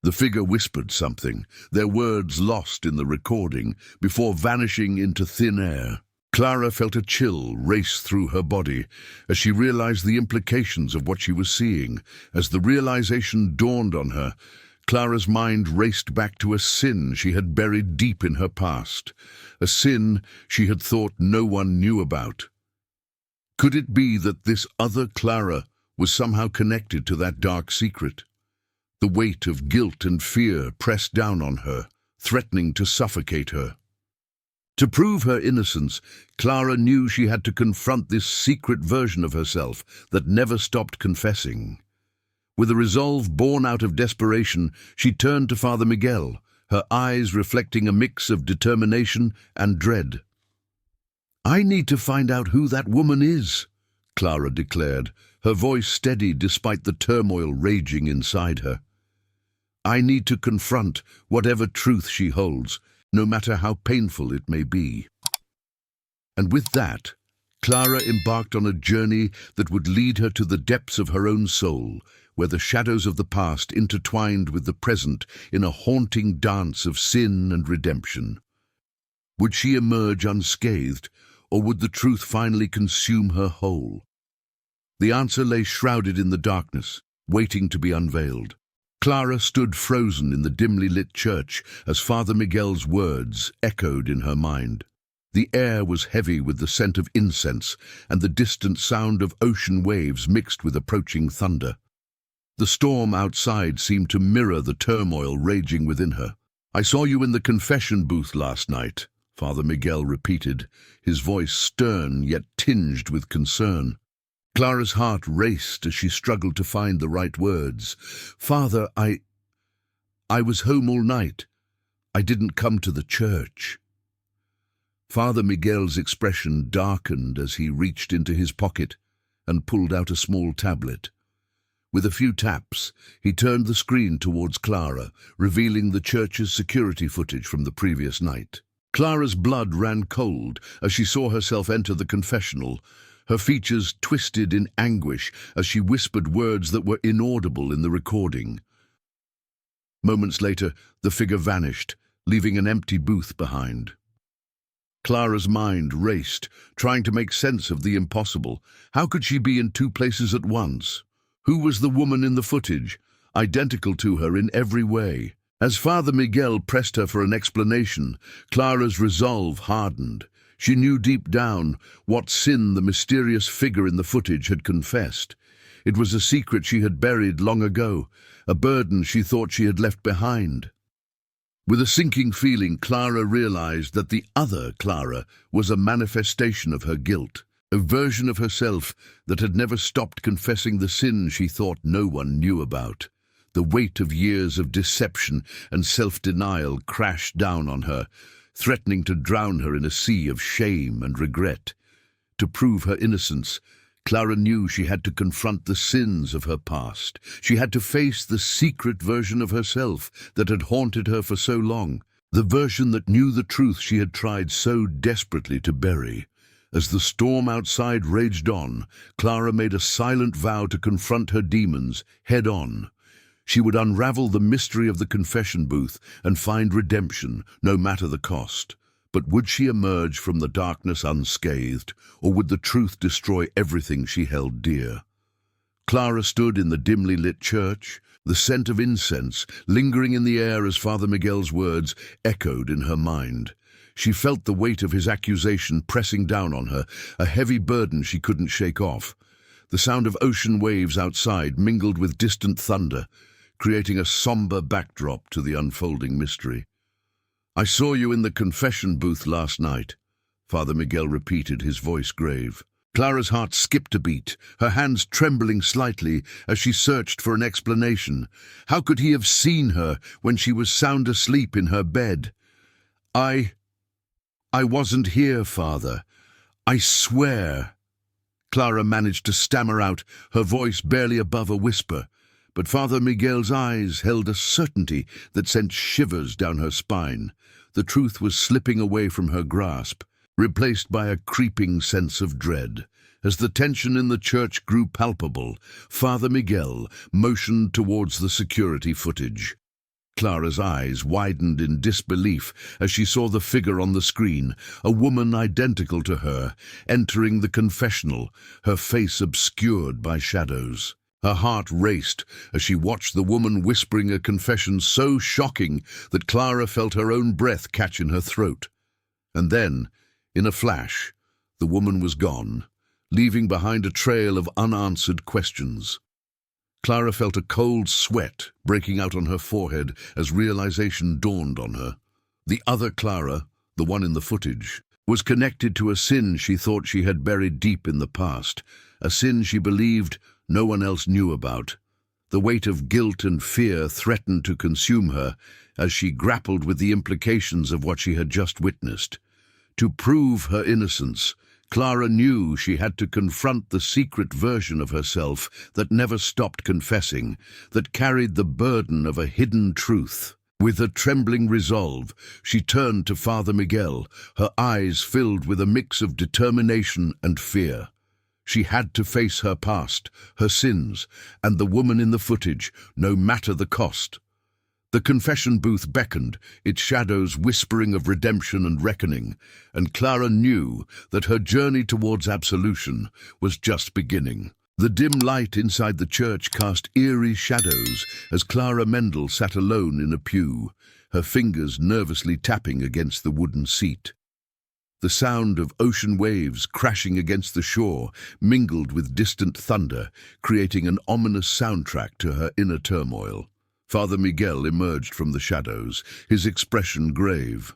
The figure whispered something, their words lost in the recording, before vanishing into thin air. Clara felt a chill race through her body as she realized the implications of what she was seeing. As the realization dawned on her, Clara's mind raced back to a sin she had buried deep in her past, a sin she had thought no one knew about. Could it be that this other Clara was somehow connected to that dark secret? The weight of guilt and fear pressed down on her, threatening to suffocate her. To prove her innocence, Clara knew she had to confront this secret version of herself that never stopped confessing. With a resolve born out of desperation, she turned to Father Miguel, her eyes reflecting a mix of determination and dread. "I need to find out who that woman is," Clara declared, her voice steady despite the turmoil raging inside her. "I need to confront whatever truth she holds, no matter how painful it may be." And with that, Clara embarked on a journey that would lead her to the depths of her own soul, where the shadows of the past intertwined with the present in a haunting dance of sin and redemption. Would she emerge unscathed, or would the truth finally consume her whole? The answer lay shrouded in the darkness, waiting to be unveiled. Clara stood frozen in the dimly lit church as Father Miguel's words echoed in her mind. The air was heavy with the scent of incense and the distant sound of ocean waves mixed with approaching thunder. The storm outside seemed to mirror the turmoil raging within her. "I saw you in the confession booth last night," Father Miguel repeated, his voice stern yet tinged with concern. Clara's heart raced as she struggled to find the right words. "Father, I was home all night. I didn't come to the church." Father Miguel's expression darkened as he reached into his pocket and pulled out a small tablet. With a few taps, he turned the screen towards Clara, revealing the church's security footage from the previous night. Clara's blood ran cold as she saw herself enter the confessional, her features twisted in anguish as she whispered words that were inaudible in the recording. Moments later, the figure vanished, leaving an empty booth behind. Clara's mind raced, trying to make sense of the impossible. How could she be in two places at once? Who was the woman in the footage, identical to her in every way? As Father Miguel pressed her for an explanation, Clara's resolve hardened. She knew deep down what sin the mysterious figure in the footage had confessed. It was a secret she had buried long ago, a burden she thought she had left behind. With a sinking feeling, Clara realized that the other Clara was a manifestation of her guilt, a version of herself that had never stopped confessing the sin she thought no one knew about. The weight of years of deception and self-denial crashed down on her, threatening to drown her in a sea of shame and regret. To prove her innocence, Clara knew she had to confront the sins of her past. She had to face the secret version of herself that had haunted her for so long, the version that knew the truth she had tried so desperately to bury. As the storm outside raged on, Clara made a silent vow to confront her demons head-on. She would unravel the mystery of the confession booth and find redemption, no matter the cost. But would she emerge from the darkness unscathed, or would the truth destroy everything she held dear? Clara stood in the dimly lit church, the scent of incense lingering in the air as Father Miguel's words echoed in her mind. She felt the weight of his accusation pressing down on her, a heavy burden she couldn't shake off. The sound of ocean waves outside mingled with distant thunder, creating a somber backdrop to the unfolding mystery. "I saw you in the confession booth last night," Father Miguel repeated, his voice grave. Clara's heart skipped a beat, her hands trembling slightly as she searched for an explanation. How could he have seen her when she was sound asleep in her bed? I wasn't here, Father. I swear." Clara managed to stammer out, her voice barely above a whisper. But Father Miguel's eyes held a certainty that sent shivers down her spine. The truth was slipping away from her grasp, replaced by a creeping sense of dread. As the tension in the church grew palpable, Father Miguel motioned towards the security footage. Clara's eyes widened in disbelief as she saw the figure on the screen, a woman identical to her, entering the confessional, her face obscured by shadows. Her heart raced as she watched the woman whispering a confession so shocking that Clara felt her own breath catch in her throat. And then, in a flash, the woman was gone, leaving behind a trail of unanswered questions. Clara felt a cold sweat breaking out on her forehead as realization dawned on her. The other Clara, the one in the footage, was connected to a sin she thought she had buried deep in the past, a sin she believed no one else knew about. The weight of guilt and fear threatened to consume her as she grappled with the implications of what she had just witnessed. To prove her innocence, Clara knew she had to confront the secret version of herself that never stopped confessing, that carried the burden of a hidden truth. With a trembling resolve, she turned to Father Miguel, her eyes filled with a mix of determination and fear. She had to face her past, her sins, and the woman in the footage, no matter the cost. The confession booth beckoned, its shadows whispering of redemption and reckoning, and Clara knew that her journey towards absolution was just beginning. The dim light inside the church cast eerie shadows as Clara Mendel sat alone in a pew, her fingers nervously tapping against the wooden seat. The sound of ocean waves crashing against the shore mingled with distant thunder, creating an ominous soundtrack to her inner turmoil. Father Miguel emerged from the shadows, his expression grave.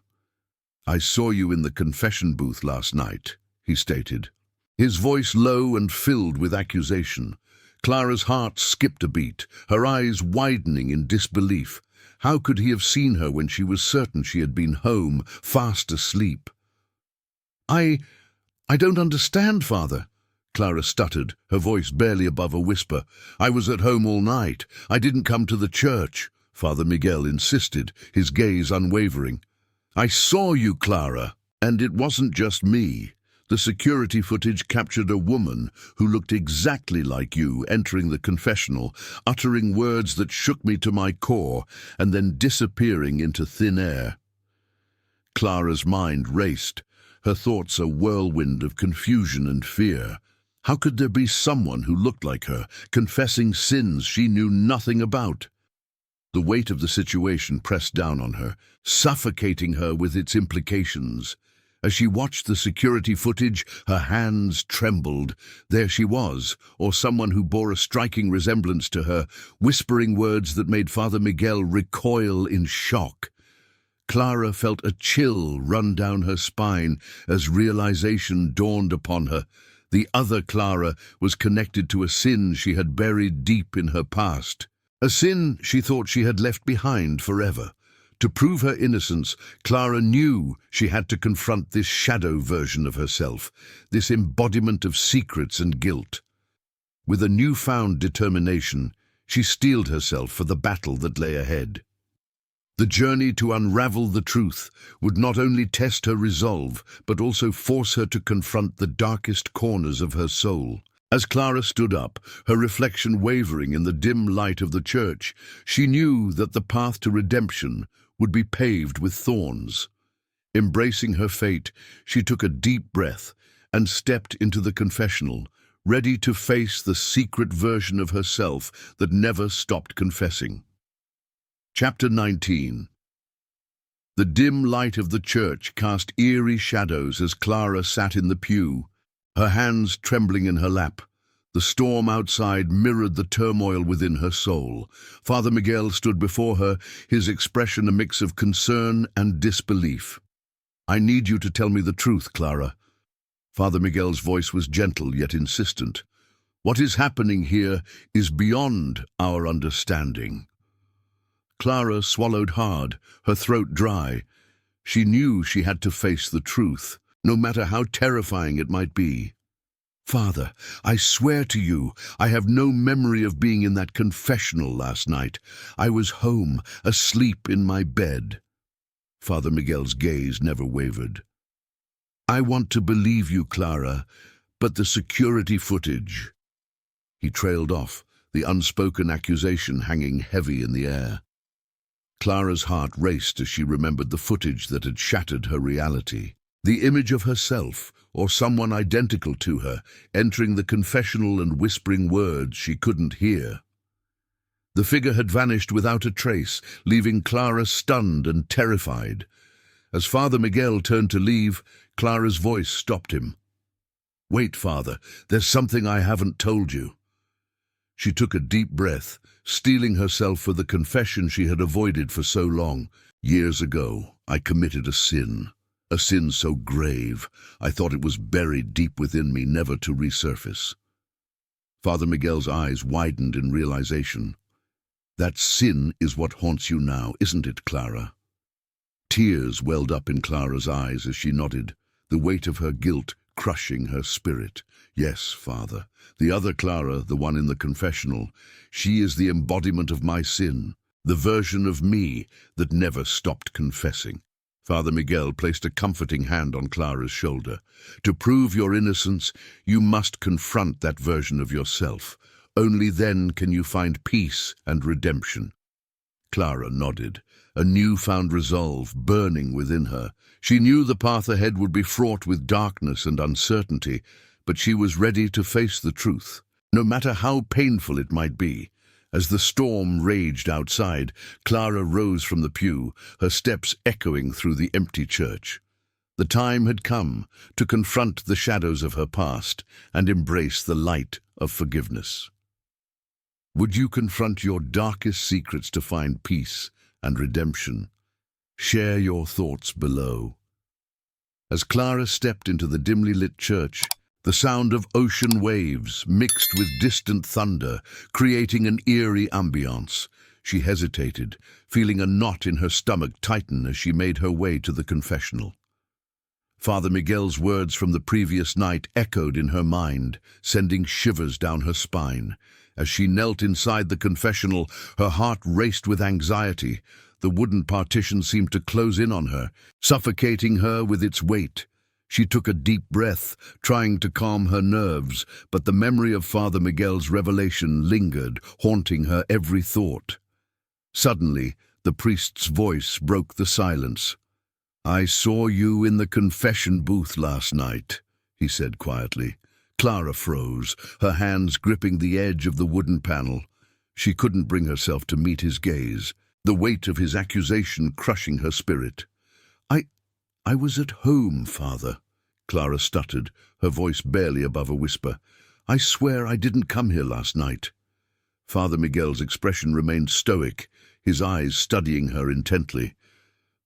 "I saw you in the confession booth last night," he stated, his voice low and filled with accusation. Clara's heart skipped a beat, her eyes widening in disbelief. How could he have seen her when she was certain she had been home, fast asleep? I don't understand, Father," Clara stuttered, her voice barely above a whisper. "I was at home all night. I didn't come to the church," Father Miguel insisted, his gaze unwavering. "I saw you, Clara, and it wasn't just me. The security footage captured a woman who looked exactly like you entering the confessional, uttering words that shook me to my core, and then disappearing into thin air." Clara's mind raced, her thoughts a whirlwind of confusion and fear. How could there be someone who looked like her, confessing sins she knew nothing about? The weight of the situation pressed down on her, suffocating her with its implications. As she watched the security footage, her hands trembled. There she was, or someone who bore a striking resemblance to her, whispering words that made Father Miguel recoil in shock. Clara felt a chill run down her spine as realization dawned upon her. The other Clara was connected to a sin she had buried deep in her past. A sin she thought she had left behind forever. To prove her innocence, Clara knew she had to confront this shadow version of herself, this embodiment of secrets and guilt. With a newfound determination, she steeled herself for the battle that lay ahead. The journey to unravel the truth would not only test her resolve, but also force her to confront the darkest corners of her soul. As Clara stood up, her reflection wavering in the dim light of the church, she knew that the path to redemption would be paved with thorns. Embracing her fate, she took a deep breath and stepped into the confessional, ready to face the secret version of herself that never stopped confessing. Chapter 19. The dim light of the church cast eerie shadows as Clara sat in the pew, her hands trembling in her lap. The storm outside mirrored the turmoil within her soul. Father Miguel stood before her, his expression a mix of concern and disbelief. "I need you to tell me the truth, Clara." Father Miguel's voice was gentle yet insistent. "What is happening here is beyond our understanding." Clara swallowed hard, her throat dry. She knew she had to face the truth, no matter how terrifying it might be. "Father, I swear to you, I have no memory of being in that confessional last night. I was home, asleep in my bed." Father Miguel's gaze never wavered. "I want to believe you, Clara, but the security footage." He trailed off, the unspoken accusation hanging heavy in the air. Clara's heart raced as she remembered the footage that had shattered her reality. The image of herself, or someone identical to her, entering the confessional and whispering words she couldn't hear. The figure had vanished without a trace, leaving Clara stunned and terrified. As Father Miguel turned to leave, Clara's voice stopped him. "Wait, Father, there's something I haven't told you." She took a deep breath, steeling herself for the confession she had avoided for so long. "Years ago, I committed a sin so grave, I thought it was buried deep within me, never to resurface." Father Miguel's eyes widened in realization. "That sin is what haunts you now, isn't it, Clara?" Tears welled up in Clara's eyes as she nodded, the weight of her guilt crushing her spirit. "Yes, Father. The other Clara, the one in the confessional, she is the embodiment of my sin, the version of me that never stopped confessing." Father Miguel placed a comforting hand on Clara's shoulder. "To prove your innocence, you must confront that version of yourself. Only then can you find peace and redemption." Clara nodded, a newfound resolve burning within her. She knew the path ahead would be fraught with darkness and uncertainty, but she was ready to face the truth, no matter how painful it might be. As the storm raged outside, Clara rose from the pew, her steps echoing through the empty church. The time had come to confront the shadows of her past and embrace the light of forgiveness. Would you confront your darkest secrets to find peace and redemption? Share your thoughts below. As Clara stepped into the dimly lit church, the sound of ocean waves mixed with distant thunder, creating an eerie ambiance. She hesitated, feeling a knot in her stomach tighten as she made her way to the confessional. Father Miguel's words from the previous night echoed in her mind, sending shivers down her spine. As she knelt inside the confessional, her heart raced with anxiety. The wooden partition seemed to close in on her, suffocating her with its weight. She took a deep breath, trying to calm her nerves, but the memory of Father Miguel's revelation lingered, haunting her every thought. Suddenly, the priest's voice broke the silence. "I saw you in the confession booth last night," he said quietly. Clara froze, her hands gripping the edge of the wooden panel. She couldn't bring herself to meet his gaze, the weight of his accusation crushing her spirit. I was at home, Father," Clara stuttered, her voice barely above a whisper. "I swear I didn't come here last night." Father Miguel's expression remained stoic, his eyes studying her intently.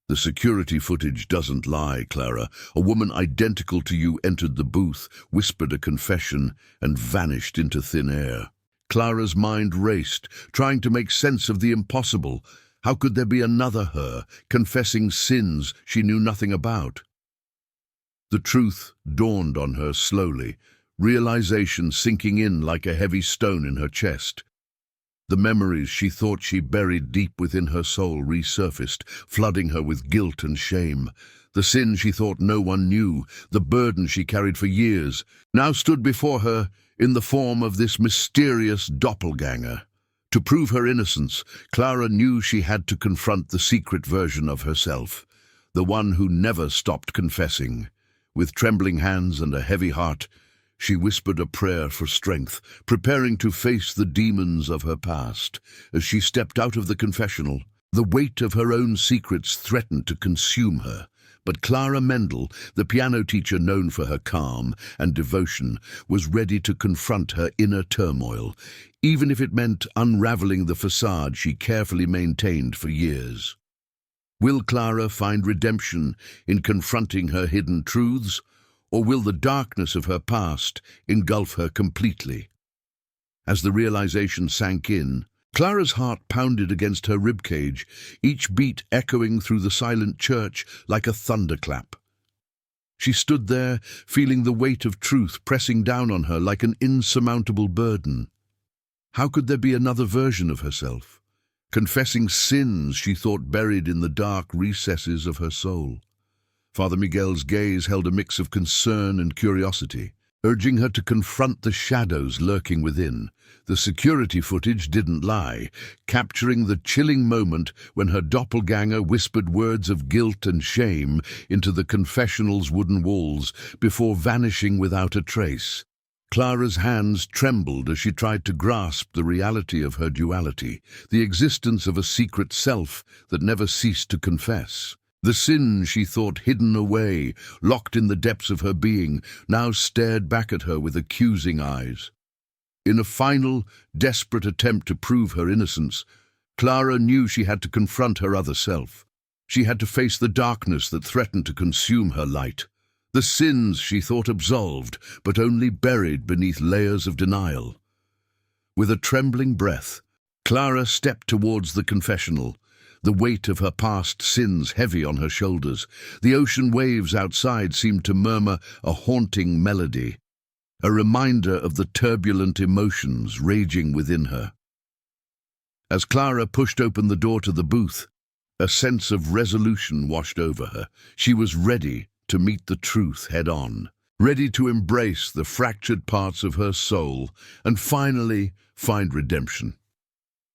"The security footage doesn't lie, Clara. A woman identical to you entered the booth, whispered a confession, and vanished into thin air." Clara's mind raced, trying to make sense of the impossible. How could there be another her, confessing sins she knew nothing about? The truth dawned on her slowly, realization sinking in like a heavy stone in her chest. The memories she thought she buried deep within her soul resurfaced, flooding her with guilt and shame. The sin she thought no one knew, the burden she carried for years, now stood before her in the form of this mysterious doppelgänger. To prove her innocence, Clara knew she had to confront the secret version of herself, the one who never stopped confessing. With trembling hands and a heavy heart, she whispered a prayer for strength, preparing to face the demons of her past. As she stepped out of the confessional, the weight of her own secrets threatened to consume her. But Clara Mendel, the piano teacher known for her calm and devotion, was ready to confront her inner turmoil, even if it meant unraveling the facade she carefully maintained for years. Will Clara find redemption in confronting her hidden truths, or will the darkness of her past engulf her completely? As the realization sank in, Clara's heart pounded against her ribcage, each beat echoing through the silent church like a thunderclap. She stood there, feeling the weight of truth pressing down on her like an insurmountable burden. How could there be another version of herself, confessing sins she thought buried in the dark recesses of her soul? Father Miguel's gaze held a mix of concern and curiosity, urging her to confront the shadows lurking within. The security footage didn't lie, capturing the chilling moment when her doppelganger whispered words of guilt and shame into the confessional's wooden walls before vanishing without a trace. Clara's hands trembled as she tried to grasp the reality of her duality, the existence of a secret self that never ceased to confess. The sin she thought hidden away, locked in the depths of her being, now stared back at her with accusing eyes. In a final, desperate attempt to prove her innocence, Clara knew she had to confront her other self. She had to face the darkness that threatened to consume her light. The sins she thought absolved, but only buried beneath layers of denial. With a trembling breath, Clara stepped towards the confessional, the weight of her past sins heavy on her shoulders. The ocean waves outside seemed to murmur a haunting melody, a reminder of the turbulent emotions raging within her. As Clara pushed open the door to the booth, a sense of resolution washed over her. She was ready to meet the truth head-on, ready to embrace the fractured parts of her soul and finally find redemption.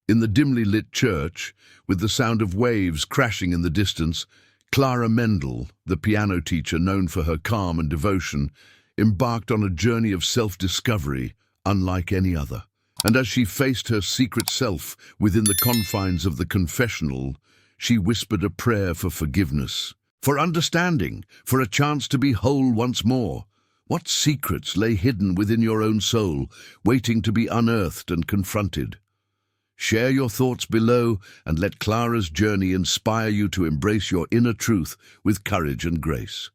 In the dimly lit church, with the sound of waves crashing in the distance, Clara Mendel, the piano teacher known for her calm and devotion, embarked on a journey of self-discovery unlike any other. And as she faced her secret self within the confines of the confessional, she whispered a prayer for forgiveness, for understanding, for a chance to be whole once more. What secrets lay hidden within your own soul, waiting to be unearthed and confronted? Share your thoughts below and let Clara's journey inspire you to embrace your inner truth with courage and grace.